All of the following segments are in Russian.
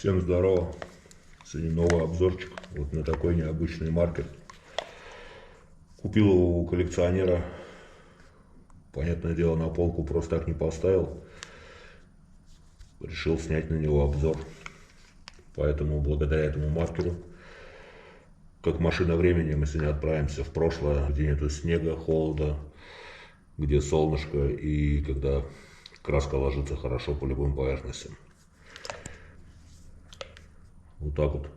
Всем здорово. Сегодня новый обзорчик вот на такой необычный маркер. Купил его у коллекционера. Понятное дело, на полку просто так не поставил. Решил снять на него обзор. Поэтому благодаря этому маркеру, как машина времени, мы сегодня отправимся в прошлое, где нету снега, холода, где солнышко и когда краска ложится хорошо по любым поверхностям. Вот так вот.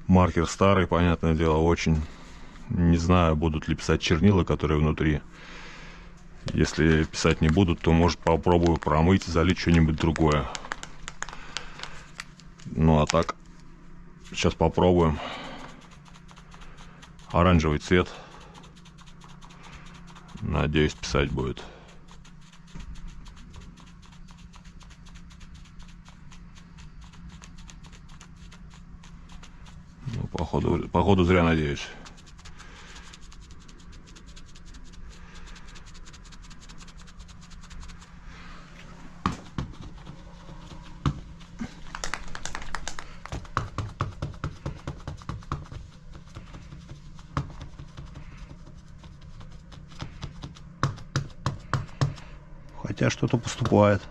Маркер старый, понятное дело, очень. Не знаю, будут ли писать чернила, которые внутри. Если писать не будут, то, может, попробую промыть, залить что-нибудь другое. Ну, а так, сейчас попробуем. Оранжевый цвет. Надеюсь, писать будет. Ну, походу зря надеюсь. Хотя что-то поступает.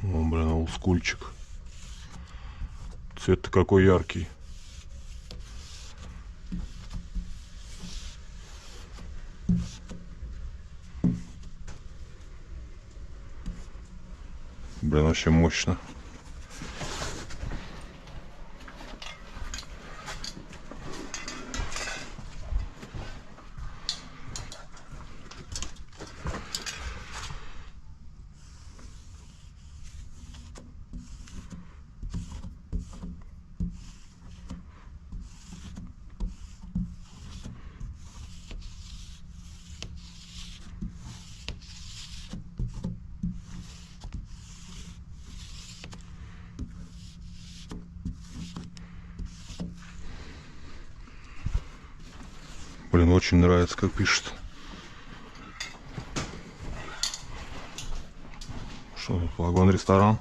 О, блин, олдскульчик. Цвет-то какой яркий. Блин, вообще мощно. Блин, очень нравится, как пишет. Что тут, вагон-ресторан?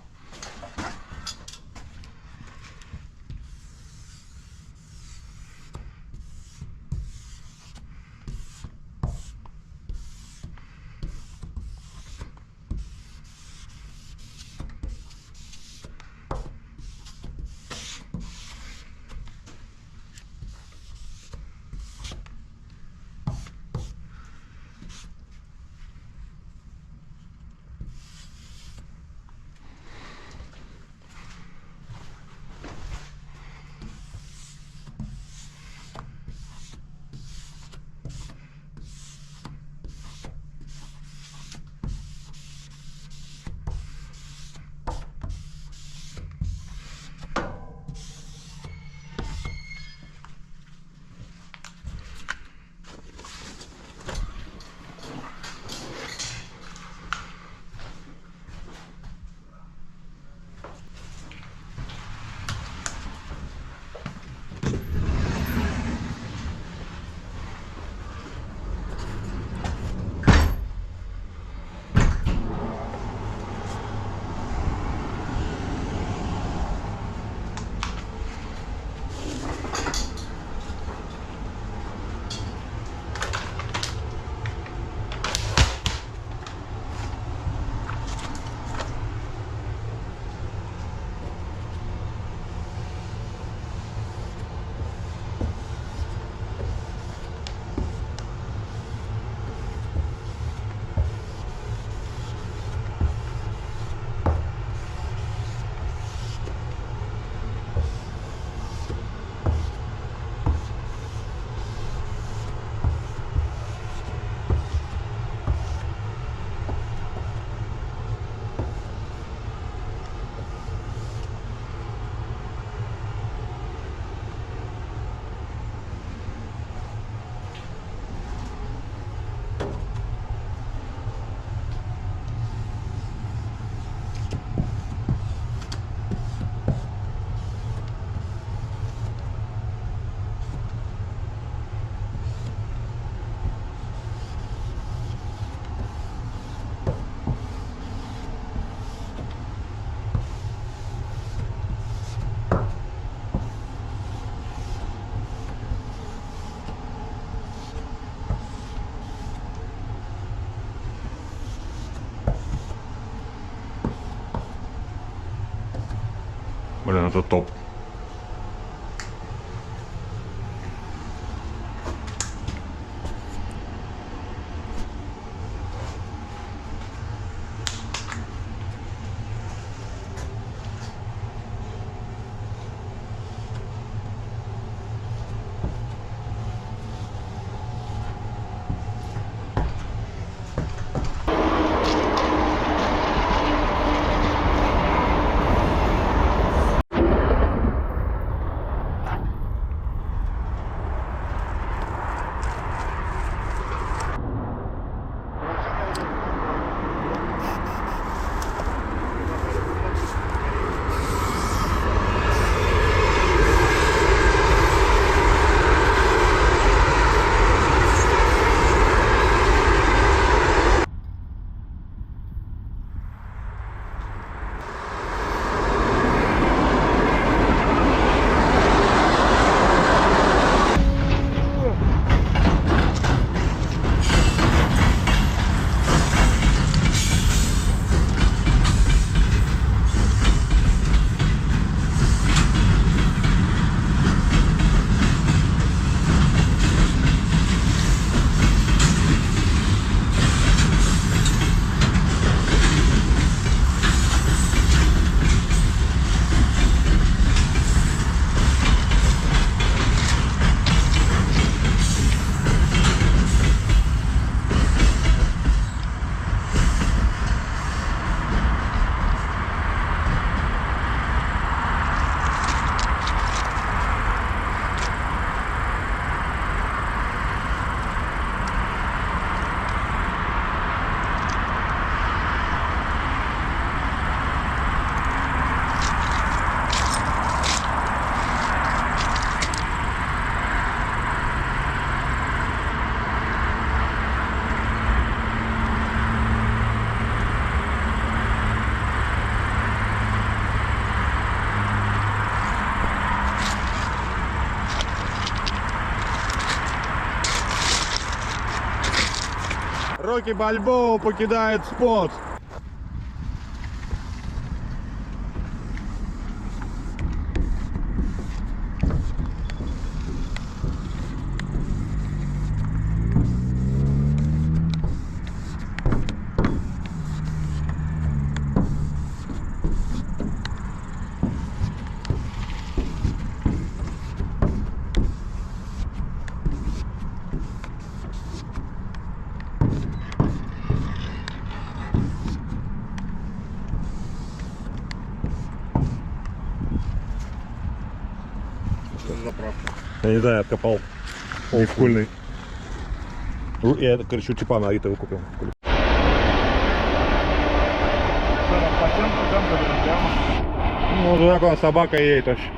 Блин, это топ. Рокки Бальбоа покидает спот. Я не знаю, откопал. Олдскульный. Я, короче, у типа на Авито выкупил. Ну, туда куда собака едет вообще.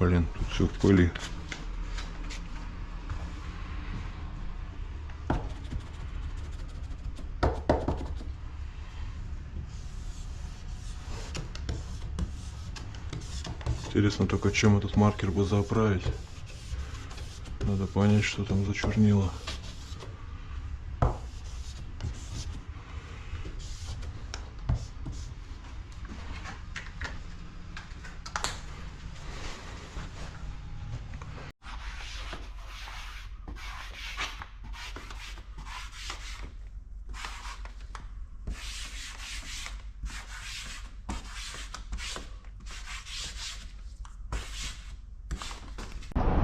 Блин, тут все в пыли. Интересно только, чем этот маркер бы заправить. Надо понять, что там за чернила.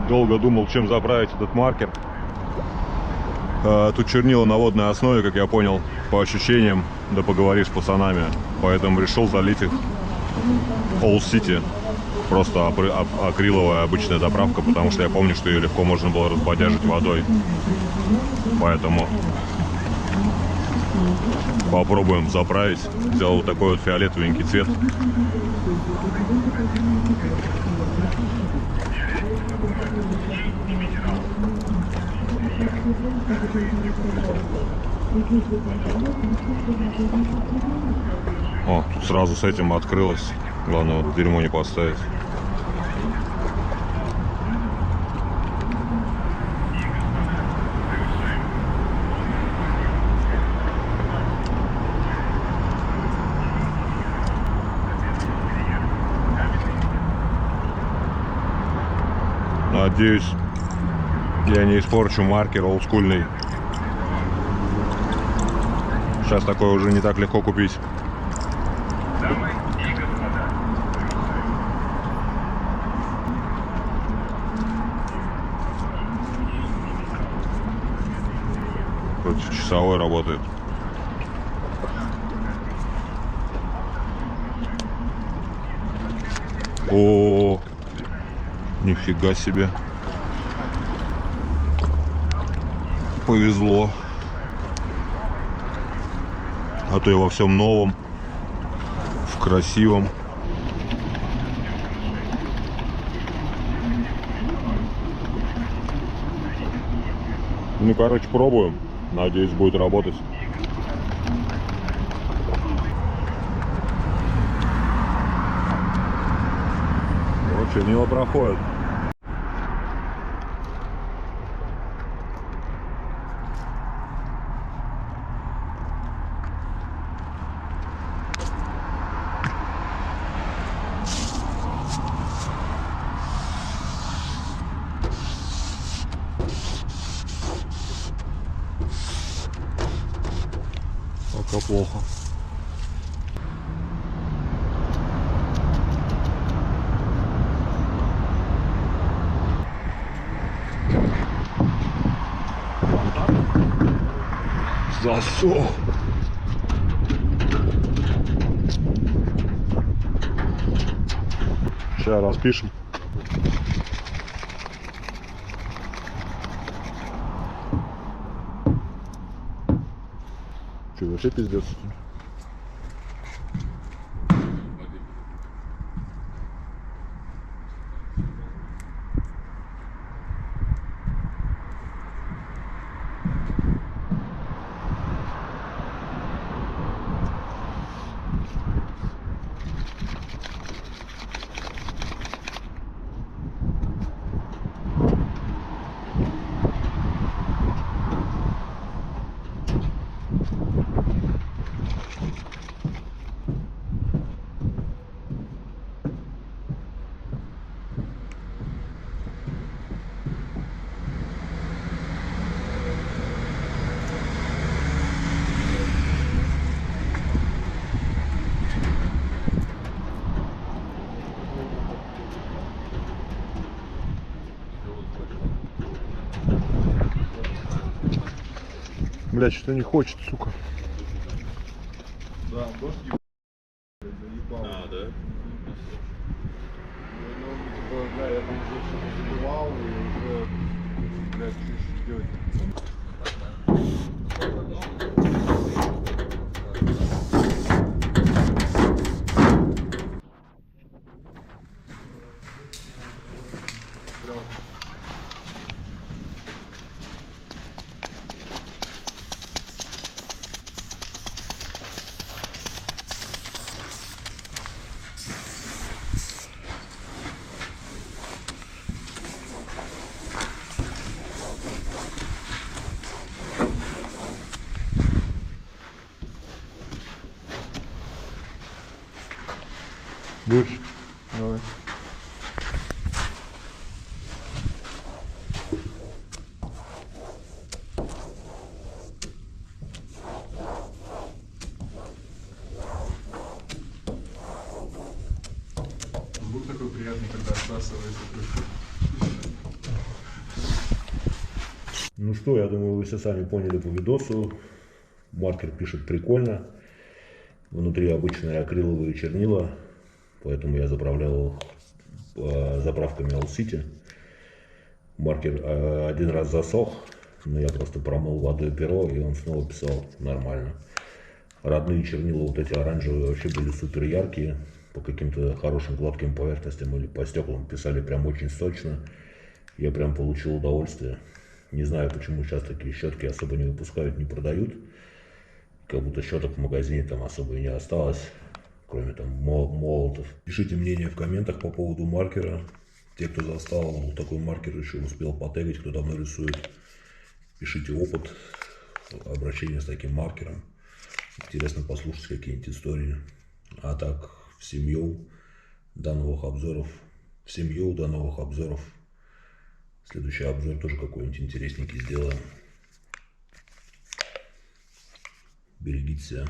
Долго думал, чем заправить этот маркер. Тут чернила на водной основе, как я понял, по ощущениям, да поговоришь с пацанами. Поэтому решил залить их All City. Просто акриловая обычная заправка, потому что я помню, что ее легко можно было разбодяжить водой. Поэтому попробуем заправить. Взял вот такой вот фиолетовенький цвет. О, тут сразу с этим открылось. Главное, вот дерьмо не поставить. Надеюсь, я не испорчу маркер олдскульный. Сейчас такое уже не так легко купить. Против часовой работает. О, нифига себе. Повезло. А то я во всем новом, в красивом. Ну, короче, пробуем. Надеюсь, будет работать. Вот чернила проходят. Пока плохо. Засох. Сейчас распишем. Че, вообще пиздец? Бля, что-то не хочет, сука. Да, дождь заебал. А, да? Ну, типа, бля, я там уже все забивал и уже, блядь, чуть ждет. Будешь? Давай. Звук такой приятный, когда отсасывается крышку. Ну что, я думаю, вы все сами поняли по видосу. Маркер пишет прикольно. Внутри обычные акриловые чернила, поэтому я заправлял заправками All City. Маркер один раз засох, но я просто промыл водой перо, и он снова писал нормально. Родные чернила, вот эти оранжевые, вообще были супер яркие. По каким-то хорошим гладким поверхностям или по стеклам писали прям очень сочно. Я прям получил удовольствие. Не знаю, почему сейчас такие щетки особо не выпускают, не продают. Как будто щеток в магазине там особо и не осталось, кроме там молотов. Пишите мнение в комментах по поводу маркера. Те, кто застал такой маркер, еще успел потегать, кто давно рисует. Пишите опыт обращения с таким маркером. Интересно послушать какие-нибудь истории. А так, в семью до новых обзоров. Следующий обзор тоже какой-нибудь интересненький сделаем. Берегите себя.